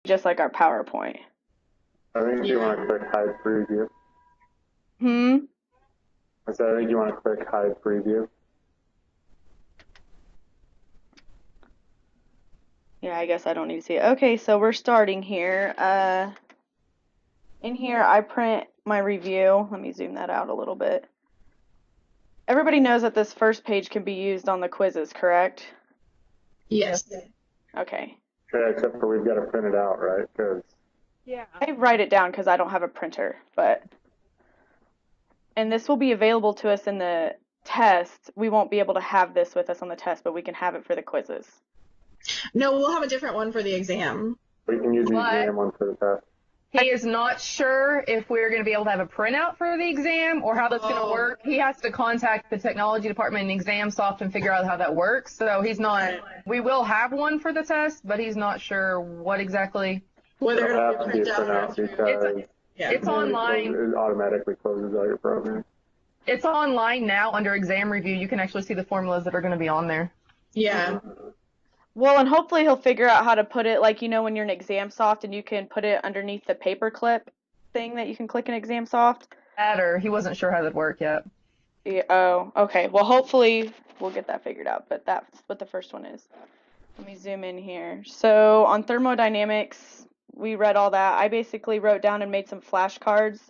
just like our PowerPoint. I think you want to click hide preview. Hmm? I said I think you want to click hide preview. Yeah, I guess I don't need to see it. Okay, so we're starting here. In here I print my review. Let me zoom that out a little bit. Everybody knows that this first page can be used on the quizzes, correct? Yes. Okay. Yeah, except for we've got to print it out, right? Because I write it down because I don't have a printer, and this will be available to us in the test. We won't be able to have this with us on the test, but we can have it for the quizzes. No, we'll have a different one for the exam. we can use the But- exam one for the test. He is not sure if we're going to be able to have a printout for the exam or how that's going to work. He has to contact the technology department in ExamSoft and figure out how that works. So he's not, we will have one for the test, but he's not sure what exactly. Whether It'll it'll have be to be a printed out printout or because yeah. It's online. it automatically closes out your program. It's online now under exam review. You can actually see the formulas that are going to be on there. Yeah. Well, and hopefully he'll figure out how to put it, like, when you're in ExamSoft and you can put it underneath the paperclip thing that you can click in ExamSoft. That or he wasn't sure how that'd work yet. Yeah, oh, okay. Well, hopefully we'll get that figured out, but that's what the first one is. Let me zoom in here. So on thermodynamics, we read all that. I basically wrote down and made some flashcards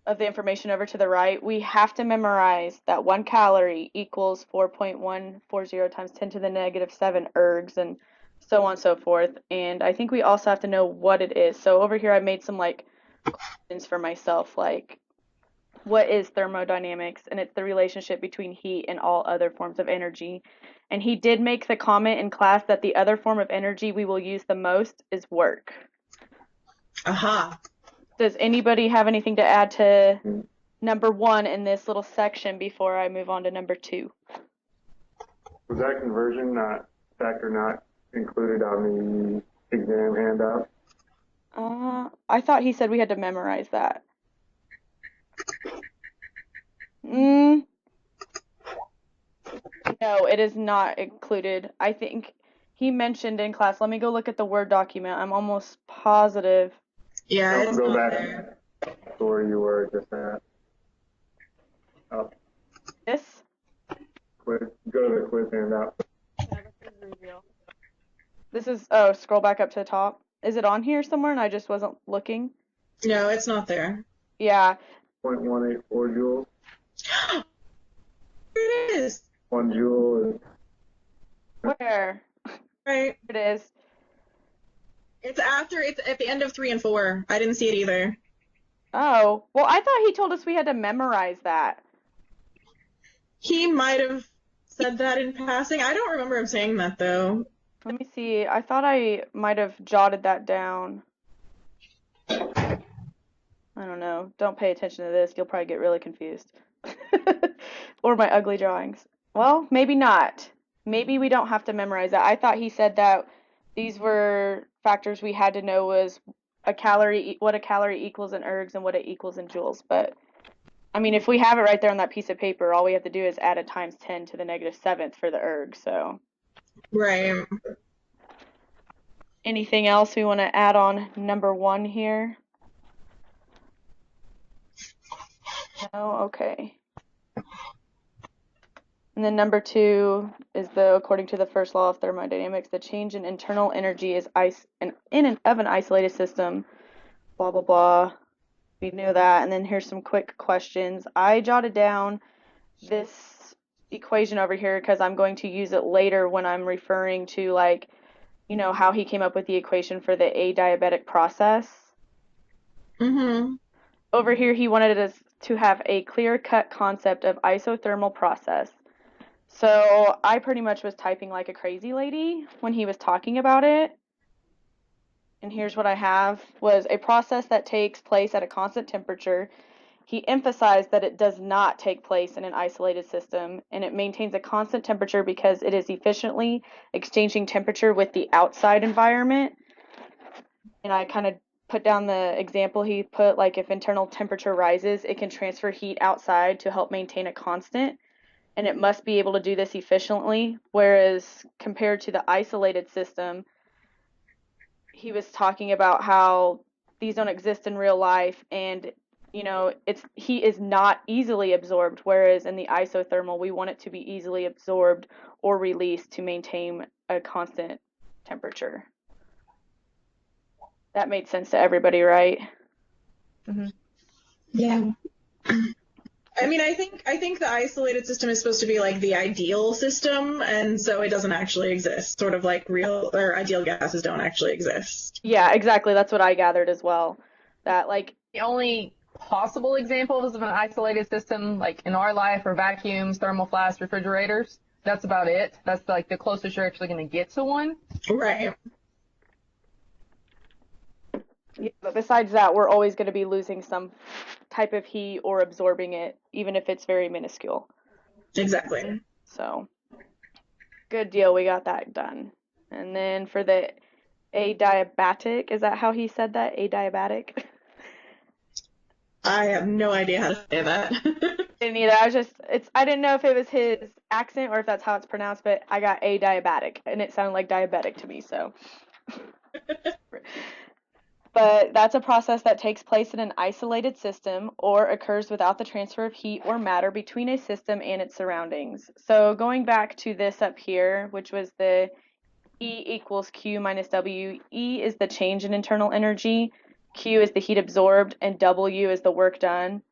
of the information over to the right. We have to memorize that 1 calorie equals 4.140 times 10 to the negative 7 ergs and so on and so forth. And I think we also have to know what it is. So over here I made some questions for myself, like what is thermodynamics? And it's the relationship between heat and all other forms of energy. And he did make the comment in class that the other form of energy we will use the most is work. Aha. Does anybody have anything to add to number 1 in this little section before I move on to number 2? Was that conversion factor not included on the exam handout? I thought he said we had to memorize that. No, it is not included. I think he mentioned in class. Let me go look at the Word document. I'm almost positive. Yeah, it's Go not back there. to where you were just at. Oh, This? go to the quiz handout. This is, scroll back up to the top. Is it on here somewhere and I just wasn't looking? No, it's not there. Yeah. 0.184 joules. Here it is. 1 joule is Where? Right. It is. It's at the end of 3 and 4. I didn't see it either. Oh, well, I thought he told us we had to memorize that. He might have said that in passing. I don't remember him saying that though. Let me see. I thought I might have jotted that down. I don't know. Don't pay attention to this. You'll probably get really confused. Or my ugly drawings. Well, maybe not. Maybe we don't have to memorize that. I thought he said that these were factors we had to know was what a calorie equals in ergs and what it equals in joules. But I mean, if we have it right there on that piece of paper, all we have to do is add a times 10 to the negative 7th for the erg. So Right. anything else we want to add on number 1 here? No? Okay. And then number 2 is according to the first law of thermodynamics, the change in internal energy is of an isolated system, blah, blah, blah. We knew that. And then here's some quick questions. I jotted down this equation over here because I'm going to use it later when I'm referring to how he came up with the equation for the adiabatic process. Mm-hmm. Over here, he wanted us to have a clear-cut concept of isothermal process. So I pretty much was typing like a crazy lady when he was talking about it. And here's what I have was a process that takes place at a constant temperature. He emphasized that it does not take place in an isolated system, and it maintains a constant temperature because it is efficiently exchanging temperature with the outside environment. And I kind of put down the example he put, like if internal temperature rises, it can transfer heat outside to help maintain a constant. And it must be able to do this efficiently, whereas compared to the isolated system, he was talking about how these don't exist in real life, and it's heat is not easily absorbed, whereas in the isothermal we want it to be easily absorbed or released to maintain a constant temperature. That made sense to everybody, right? Mm-hmm. Yeah. I mean, I think the isolated system is supposed to be like the ideal system, and so it doesn't actually exist. Sort of like real or ideal gases don't actually exist. Yeah, exactly. That's what I gathered as well. That like The only possible examples of an isolated system, like in our life, are vacuums, thermal flasks, refrigerators. That's about it. That's like the closest you're actually going to get to one. Right. yeah, but besides that, we're always going to be losing some type of heat or absorbing it, even if it's very minuscule. Exactly. So, good deal. We got that done. And then for the adiabatic, is that how he said that? Adiabatic? I have no idea how to say that. Didn't either. I didn't know if it was his accent or if that's how it's pronounced, but I got adiabatic, and it sounded like diabetic to me, so. But that's a process that takes place in an isolated system or occurs without the transfer of heat or matter between a system and its surroundings. So going back to this up here, which was the E equals Q minus W, E is the change in internal energy, Q is the heat absorbed, and W is the work done.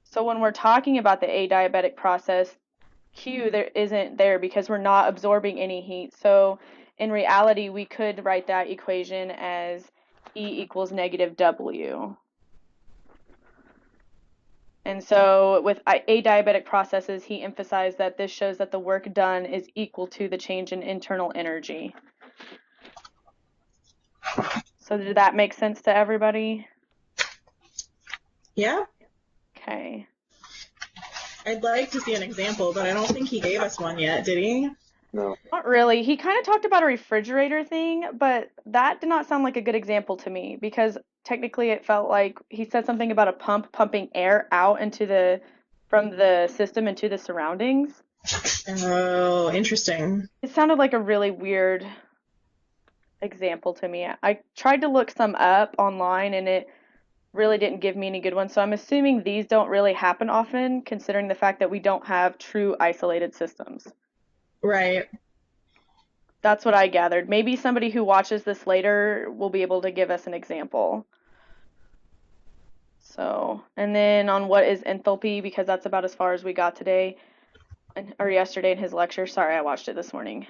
So when we're talking about the adiabatic process, Q there isn't there because we're not absorbing any heat. So in reality, we could write that equation as E equals negative W. And so with adiabatic processes, he emphasized that this shows that the work done is equal to the change in internal energy. So did that make sense to everybody? Yeah. Okay. I'd like to see an example, but I don't think he gave us one yet, did he? No. Not really. He kind of talked about a refrigerator thing, but that did not sound like a good example to me because technically it felt like he said something about a pump pumping air out from the system into the surroundings. Oh, interesting. It sounded like a really weird example to me. I tried to look some up online and it really didn't give me any good ones. So I'm assuming these don't really happen often considering the fact that we don't have true isolated systems. Right. That's what I gathered. Maybe somebody who watches this later will be able to give us an example. So, and then on what is enthalpy, because that's about as far as we got today, or yesterday in his lecture. Sorry, I watched it this morning.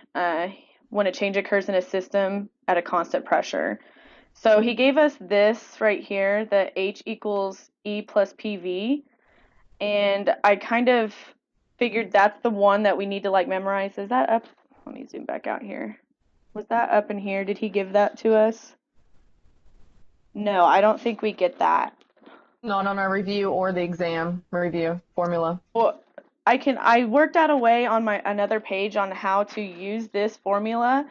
When a change occurs in a system at a constant pressure. So he gave us this right here, the H equals E plus PV, and I kind of figured that's the one that we need to like memorize. Is that up? Let me zoom back out here. Was that up in here? Did he give that to us? No, I don't think we get that. Not on our review or the exam review formula. Well, I worked out a way on another page on how to use this formula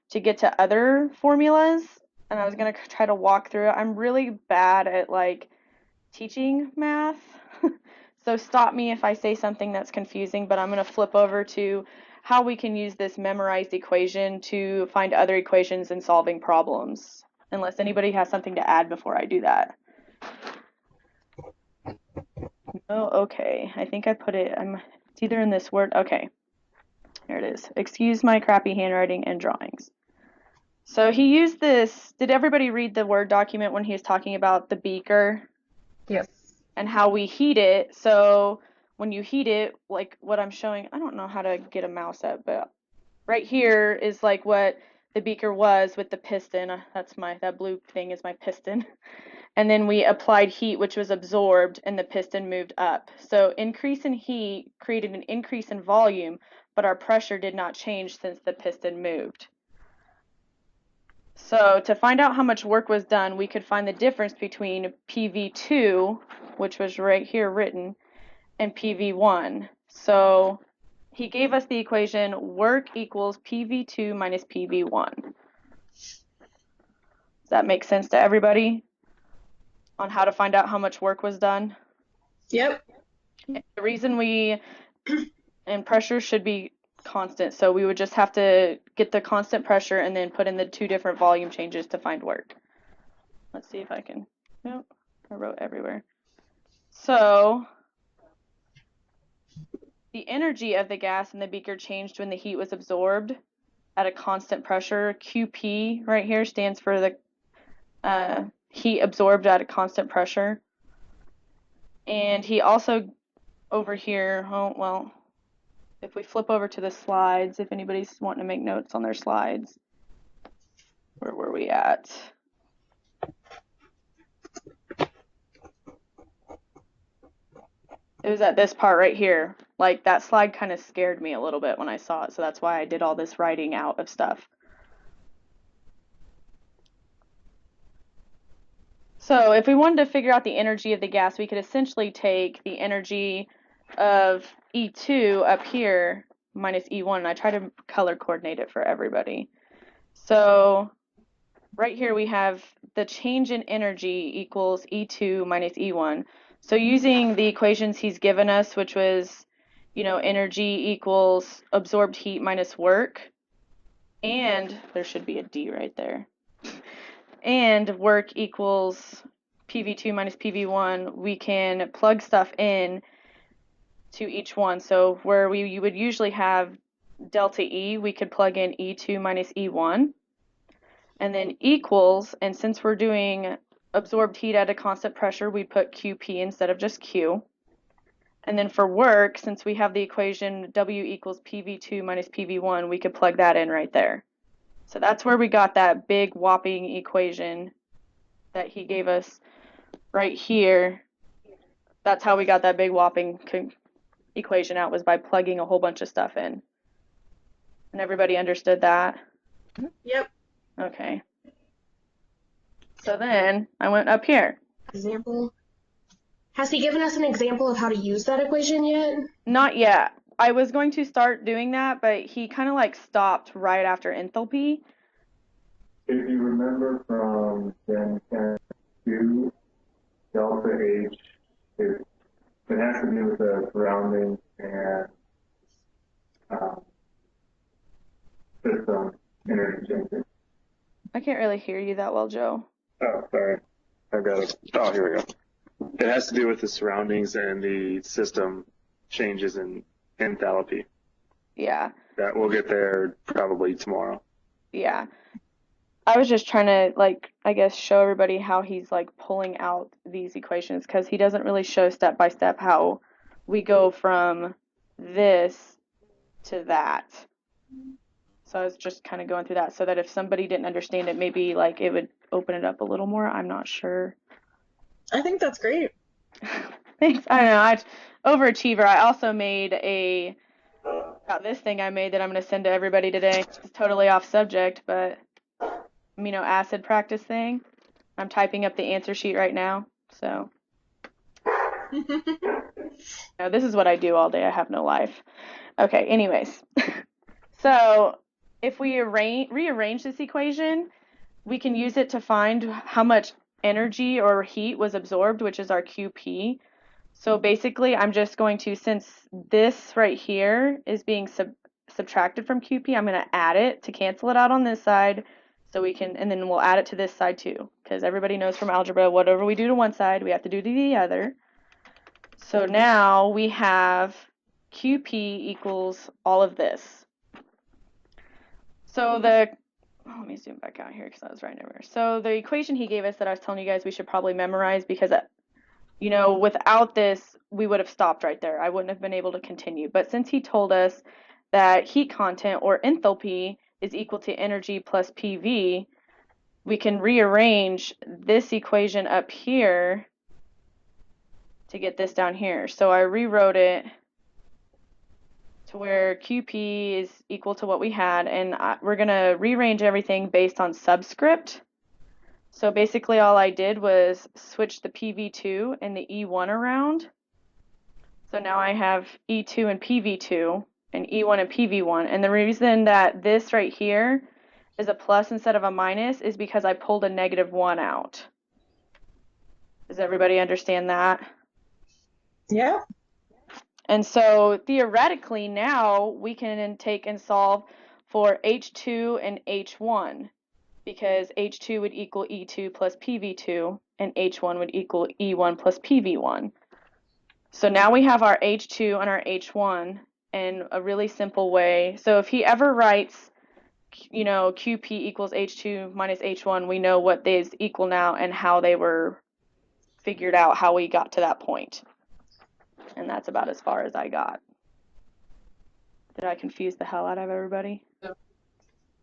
to get to other formulas, and I was gonna try to walk through it. I'm really bad at like teaching math, so stop me if I say something that's confusing, but I'm gonna flip over to how we can use this memorized equation to find other equations in solving problems, unless anybody has something to add before I do that. Oh, okay. I think I put it, it's either in this Word. Okay, here it is. Excuse my crappy handwriting and drawings. So he used this. Did everybody read the Word document when he was talking about the beaker Yes. and how we heat it? So when you heat it, like what I'm showing, I don't know how to get a mouse up, but right here is like what the beaker was with the piston. That blue thing is my piston. And then we applied heat, which was absorbed, and the piston moved up. So increase in heat created an increase in volume, but our pressure did not change since the piston moved. So to find out how much work was done, we could find the difference between PV2, which was right here written, and PV1. So he gave us the equation work equals PV2 minus PV1. Does that make sense to everybody on how to find out how much work was done? Yep. The reason and pressure should be constant. So we would just have to get the constant pressure and then put in the 2 different volume changes to find work. Let's see if I can, nope, I wrote everywhere. So the energy of the gas in the beaker changed when the heat was absorbed at a constant pressure. QP right here stands for the heat absorbed at a constant pressure. And he also over here, oh, well, if we flip over to the slides, if anybody's wanting to make notes on their slides, where were we at? It was at this part right here. Like that slide kind of scared me a little bit when I saw it, so that's why I did all this writing out of stuff. So if we wanted to figure out the energy of the gas, we could essentially take the energy of E2 up here minus E1, and I try to color coordinate it for everybody. So right here we have the change in energy equals E2 minus E1. So using the equations he's given us, which was, energy equals absorbed heat minus work, and there should be a D right there, and work equals PV2 minus PV1, we can plug stuff in to each one. So where you would usually have delta E, we could plug in E2 minus E1, and then equals, and since we're doing absorbed heat at a constant pressure, we put QP instead of just Q. And then for work, since we have the equation W equals PV2 minus PV1, we could plug that in right there. So that's where we got that big whopping equation that he gave us right here. That's how we got that big whopping equation out, was by plugging a whole bunch of stuff in. And everybody understood that? Yep. Okay. So then I went up here. Example. Has he given us an example of how to use that equation yet? Not yet. I was going to start doing that, but he kind of like stopped right after enthalpy. If you remember from Gen 10-2, delta H it has to do with the surroundings and system energy changes. I can't really hear you that well, Joe. Oh, sorry. I got it. Oh, here we go. It has to do with the surroundings and the system changes in enthalpy. Yeah. That we'll get there probably tomorrow. Yeah. I was just trying to, like, I guess, show everybody how he's, like, pulling out these equations, because he doesn't really show step by step how we go from this to that. So I was just kind of going through that so that if somebody didn't understand it, maybe, like, it would open it up a little more. I'm not sure. I think that's great. Thanks. I don't know. Overachiever. I also made got this thing I made that I'm going to send to everybody today. It's totally off subject, but amino acid practice thing. I'm typing up the answer sheet right now. So this is what I do all day. I have no life. Okay, anyways. So if we rearrange this equation, we can use it to find how much energy or heat was absorbed, which is our QP. So basically, I'm just going to, since this right here is being subtracted from QP, I'm going to add it to cancel it out on this side. So we can, and then we'll add it to this side too, because everybody knows from algebra, whatever we do to one side, we have to do to the other. So now we have QP equals all of this. So let me zoom back out here because I was writing everywhere. So the equation he gave us that I was telling you guys we should probably memorize, because without this, we would have stopped right there. I wouldn't have been able to continue. But since he told us that heat content, or enthalpy, is equal to energy plus PV, we can rearrange this equation up here to get this down here. So I rewrote it to where QP is equal to what we had, and we're going to rearrange everything based on subscript. So basically all I did was switch the PV2 and the E1 around. So now I have E2 and PV2 and E1 and PV1. And the reason that this right here is a plus instead of a minus is because I pulled a -1 out. Does everybody understand that? Yeah. And so theoretically now we can take and solve for H2 and H1 because H2 would equal E2 plus PV2 and H1 would equal E1 plus PV1. So now we have our H2 and our H1 in a really simple way. So if he ever writes, QP equals H2 minus H1, we know what these equal now and how they were figured out, how we got to that point. And that's about as far as I got. Did I confuse the hell out of everybody?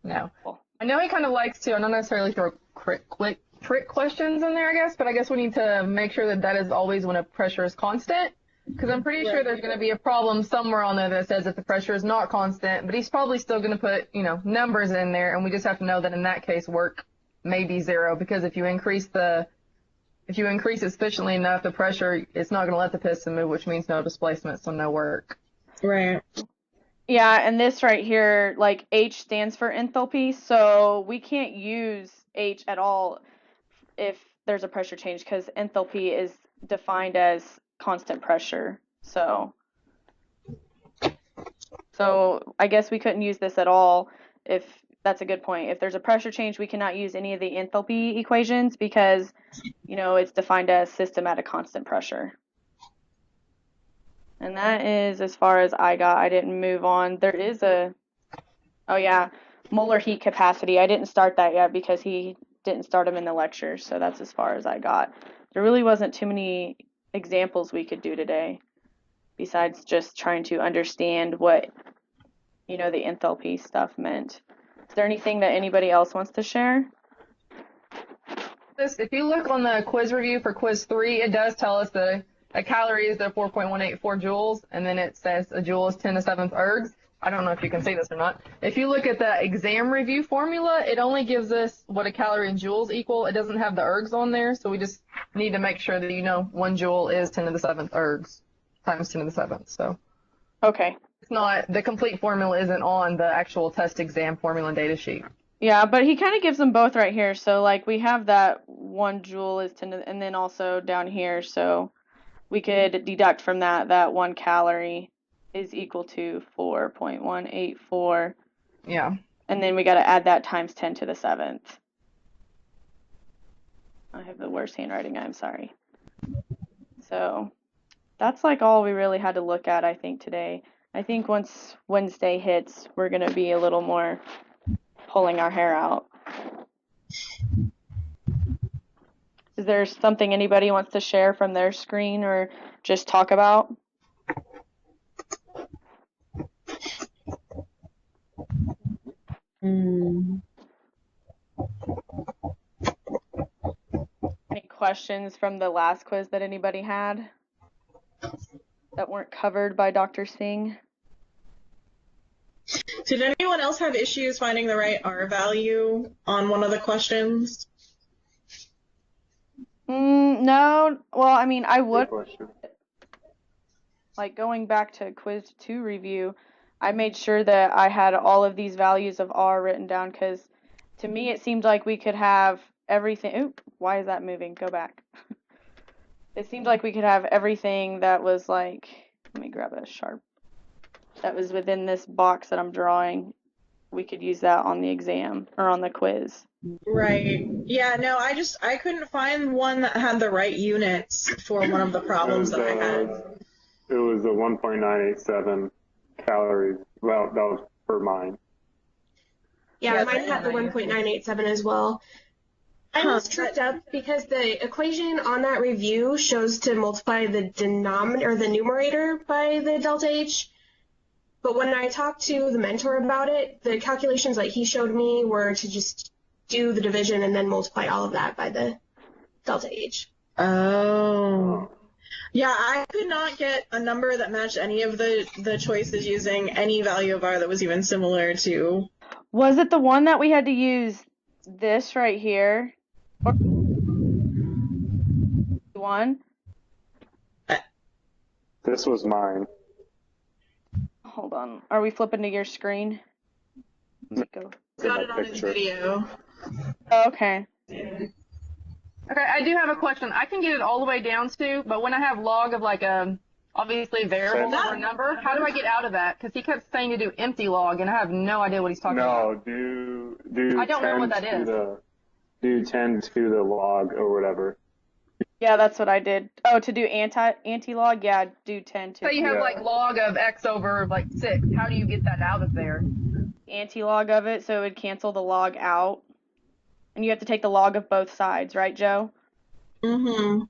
No. Cool. I know he kind of likes to, not necessarily throw trick questions in there, I guess, but I guess we need to make sure that that is always when a pressure is constant. Because I'm pretty sure there's going to be a problem somewhere on there that says if the pressure is not constant, but he's probably still going to put, numbers in there, and we just have to know that in that case work may be 0, because if you increase it sufficiently enough, the pressure, it's not going to let the piston move, which means no displacement, so no work. Right. Yeah, and this right here, like H stands for enthalpy, so we can't use H at all if there's a pressure change because enthalpy is defined as constant pressure. So I guess we couldn't use this at all. If that's a good point. If there's a pressure change, we cannot use any of the enthalpy equations because, it's defined as system at a constant pressure. And that is as far as I got. I didn't move on. There is molar heat capacity. I didn't start that yet because he didn't start them in the lecture, so that's as far as I got. There really wasn't too many examples we could do today besides just trying to understand what, the enthalpy stuff meant. Is there anything that anybody else wants to share? If you look on the quiz review for quiz 3, it does tell us that a calorie is 4.184 joules, and then it says a joule is 10 to the 7th ergs. I don't know if you can see this or not. If you look at the exam review formula, it only gives us what a calorie in joules equal. It doesn't have the ergs on there, so we just need to make sure that 1 joule is 10 to the 7th ergs times 10 to the 7th. So Okay. it's not, the complete formula isn't on the actual test exam formula and data sheet. Yeah, but he kind of gives them both right here. So like we have that 1 joule is 10 to, and then also down here, so we could deduct from that 1 calorie is equal to 4.184. Yeah. And then we got to add that times 10 to the 7th. I have the worst handwriting, I'm sorry. So that's like all we really had to look at, I think, today. I think once Wednesday hits, we're going to be a little more pulling our hair out. Is there something anybody wants to share from their screen or just talk about? Any questions from the last quiz that anybody had that weren't covered by Dr. Singh? Did anyone else have issues finding the right R value on one of the questions? No. Well, I mean, I would. Question. Like going back to quiz 2 review, I made sure that I had all of these values of R written down because to me it seemed like we could have everything. Oop, why is that moving? Go back. It seemed like we could have everything that was like, let me grab a sharp, that was within this box that I'm drawing. We could use that on the exam or on the quiz. Right. Yeah, no, I couldn't find one that had the right units for one of the problems that I had. It was a 1.987 calories. Well, that was for mine. Yeah, mine had the 1.987 as well. I was tripped up because the equation on that review shows to multiply the denominator or the numerator by the delta H. But when I talked to the mentor about it, the calculations that he showed me were to just do the division and then multiply all of that by the delta H. Oh. Yeah, I could not get a number that matched any of the choices using any value of R that was even similar to. Was it the one that we had to use this right here? Or one? This was mine. Hold on. Are we flipping to your screen? Let me go. Got it on his video. Oh, okay. Okay, I do have a question. I can get it all the way down to, but when I have log of like a obviously variable That- or number. How do I get out of that? Because he kept saying to do empty log, and I have no idea what he's talking about. No, do I don't know 10 what that to is. do 10 to the log or whatever. Yeah, that's what I did. Oh, to do anti-log, yeah, do 10 So to you have Yeah. like log of x over like 6. How do you get that out of there? anti-log of it, so it would cancel the log out. And you have to take the log of both sides, right, Joe? Mm-hmm.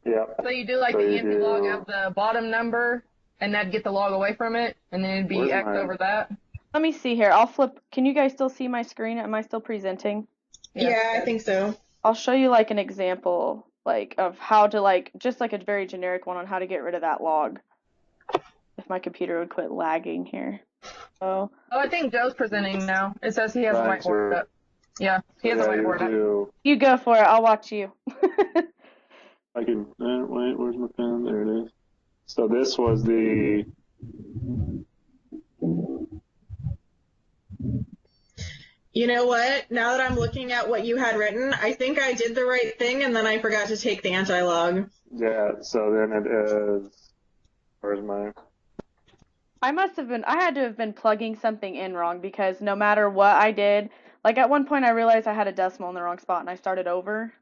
Yeah. So you do like So the you empty log do- of the bottom number, and that'd get the log away from it, and then it'd be Where's x my- over that. Let me see here. I'll flip. Can you guys still see my screen? Am I still presenting? Yeah, I think so. I'll show you like an example, like of how to like, just like a very generic one on how to get rid of that log. If my computer would quit lagging here. So, Oh, I think Joe's presenting now. It says he has a Right, whiteboard sure. up. Yeah, he has a Yeah, you whiteboard up. do. you go for it. I'll watch you. I can, wait, where's my pen? There it is. So this was the, You know what? Now that I'm looking at what you had written, I think I did the right thing, and then I forgot to take the anti-log. yeah, so then it is, where's my, I had to have been plugging something in wrong because no matter what I did, like at one point I realized I had a decimal in the wrong spot and I started over.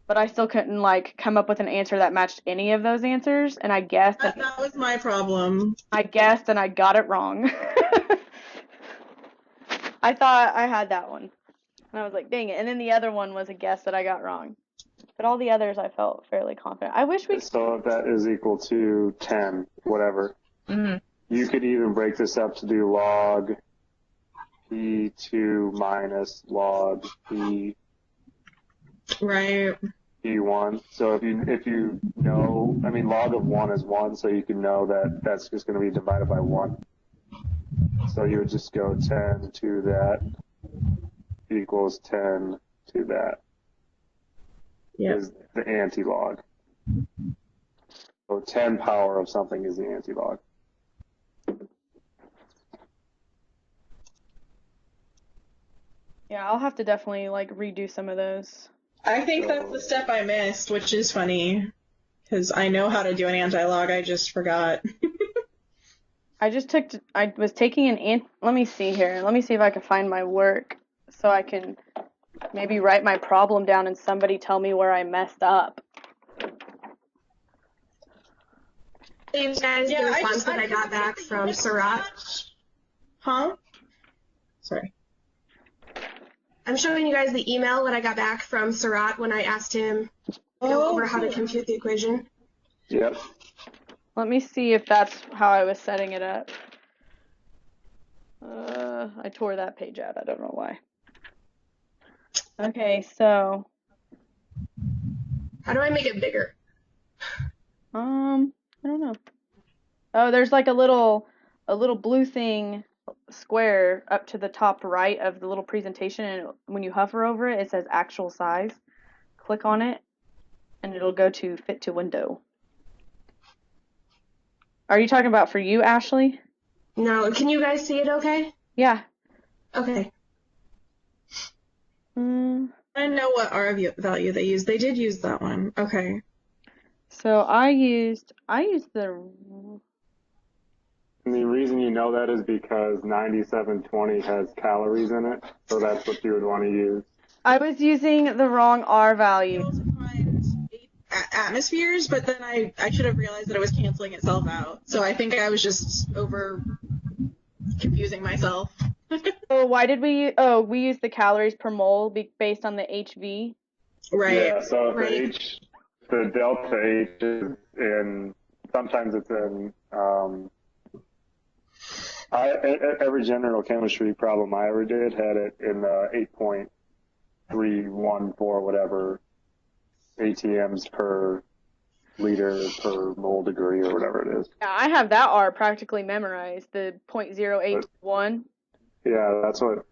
But I still couldn't like come up with an answer that matched any of those answers, and I guessed That was my problem. and I got it wrong. I thought I had that one. And I was like, dang it. And then the other one was a guess that I got wrong. But all the others I felt fairly confident. I wish we so if that is equal to 10, whatever, Mhm. you could even break this up to do log P2 minus log P Right. P1. So if you know, I mean, log of 1 is 1, so you can know that that's just going to be divided by 1. So you would just go 10 to that equals 10 to that Yeah. is the anti-log. So 10 power of something is the anti-log. Yeah, I'll have to definitely like redo some of those. I think that's the step I missed, which is funny, because I know how to do an anti-log, I just forgot. I was taking let me see here. Let me see if I can find my work so I can maybe write my problem down and somebody tell me where I messed up. Thanks, guys. Yeah, The I response just- that I I got back from Sept. Huh? Sorry. I'm showing you guys the email that I got back from Sept when I asked him to go Oh, over how to cool. compute the equation. Yep. Let me see if that's how I was setting it up. I tore that page out. I don't know why. Okay, so How do I make it bigger? I don't know. Oh, there's like a little blue thing square up to the top right of the little presentation, and when you hover over it, it says actual size. Click on it, and it'll go to fit to window. Are you talking about for you, Ashley? No, can you guys see it okay? Yeah. Okay. I know what R value they used. They did use that one. Okay. So I used the And the reason you know that is because 9720 has calories in it, so that's what you would want to use. I was using the wrong R value. To find atmospheres, but then I should have realized that it was canceling itself out. So I think I was just over confusing myself. Oh, why did we? Oh, we used the calories per mole based on the HV. Right. Yeah, so if Right. the delta H is in, sometimes it's in, every general chemistry problem I ever did had it in 8.314 whatever ATMs per liter per mole degree or whatever it is. Yeah, I have that R practically memorized, the .081, Yeah, that's what,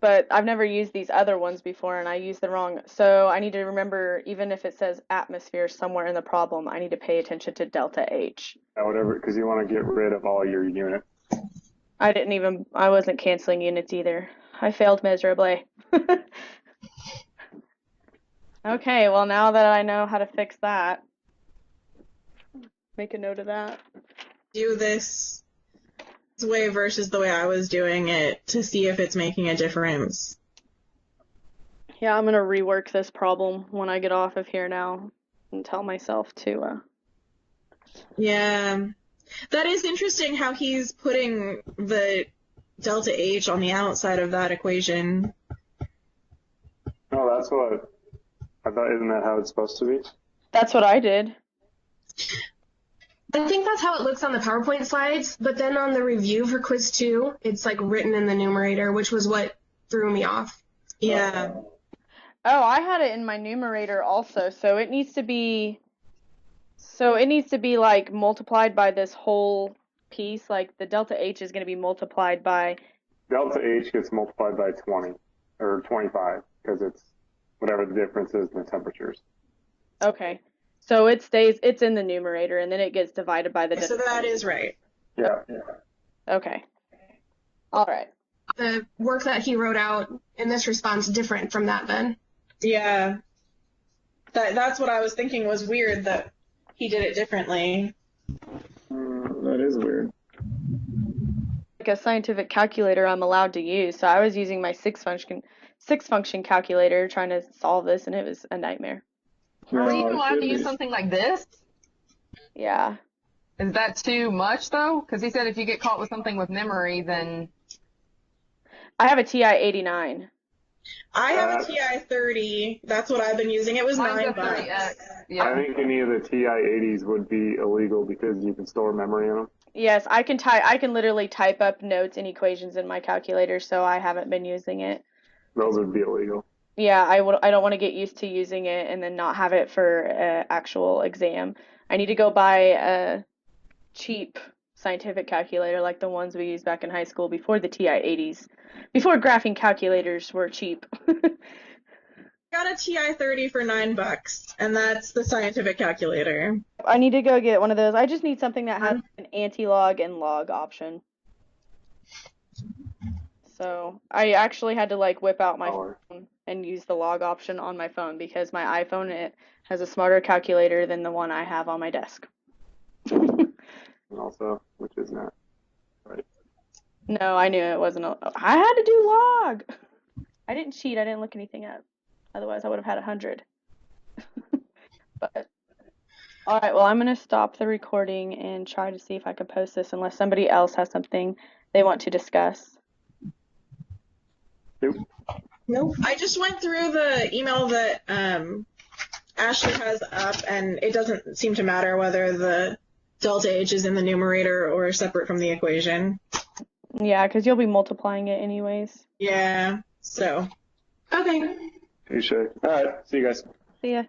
but I've never used these other ones before, and I used the wrong. So I need to remember, even if it says atmosphere somewhere in the problem, I need to pay attention to delta H. whatever, because you want to get rid of all your units. I wasn't canceling units either. I failed miserably. Okay, well now that I know how to fix that, make a note of that. Do this way versus the way I was doing it to see if it's making a difference. Yeah, I'm gonna rework this problem when I get off of here now and tell myself to. Yeah. That is interesting how he's putting the delta H on the outside of that equation. Oh, that's what I thought. Isn't that how it's supposed to be? That's what I did. I think that's how it looks on the PowerPoint slides, but then on the review for quiz 2, it's like written in the numerator, which was what threw me off. Yeah. Oh, I had it in my numerator also, so it needs to be like multiplied by this whole piece, like the delta H is going to be multiplied by. Delta H gets multiplied by 20 or 25 because it's whatever the difference is in the temperatures. Okay. So it's in the numerator and then it gets divided by the So that is right. Yeah. Okay. All right. The work that he wrote out in this response is different from that then. Yeah. That's what I was thinking was weird that he did it differently. That is weird. Like a scientific calculator I'm allowed to use, so I was using my six function calculator trying to solve this and it was a nightmare. Are we even it allowed should to use be. something like this? Yeah. Is that too much though? Because he said if you get caught with something with memory, then I have a TI-89. I have a TI-30. That's what I've been using. It was mine's a $9. 30X. I Yeah. think any of the TI-80s would be illegal because you can store memory in them. Yes, I can literally type up notes and equations in my calculator, so I haven't been using it. Those would be illegal. Yeah, I don't want to get used to using it and then not have it for an actual exam. I need to go buy a cheap scientific calculator like the ones we used back in high school before the TI-80s, before graphing calculators were cheap. Got a TI-30 for $9, and that's the scientific calculator. I need to go get one of those. I just need something that has an anti-log and log option. So I actually had to like whip out my phone and use the log option on my phone because my iPhone, it has a smarter calculator than the one I have on my desk. Also, which is not right. No, I knew it wasn't. I had to do log. I didn't cheat. I didn't look anything up. Otherwise, I would have had 100. But all right. Well, I'm gonna stop the recording and try to see if I can post this, unless somebody else has something they want to discuss. Nope. I just went through the email that Ashley has up, and it doesn't seem to matter whether the delta H is in the numerator or separate from the equation. Yeah, because you'll be multiplying it anyways. Yeah. So. Okay. Touche. All right. See you guys. See ya.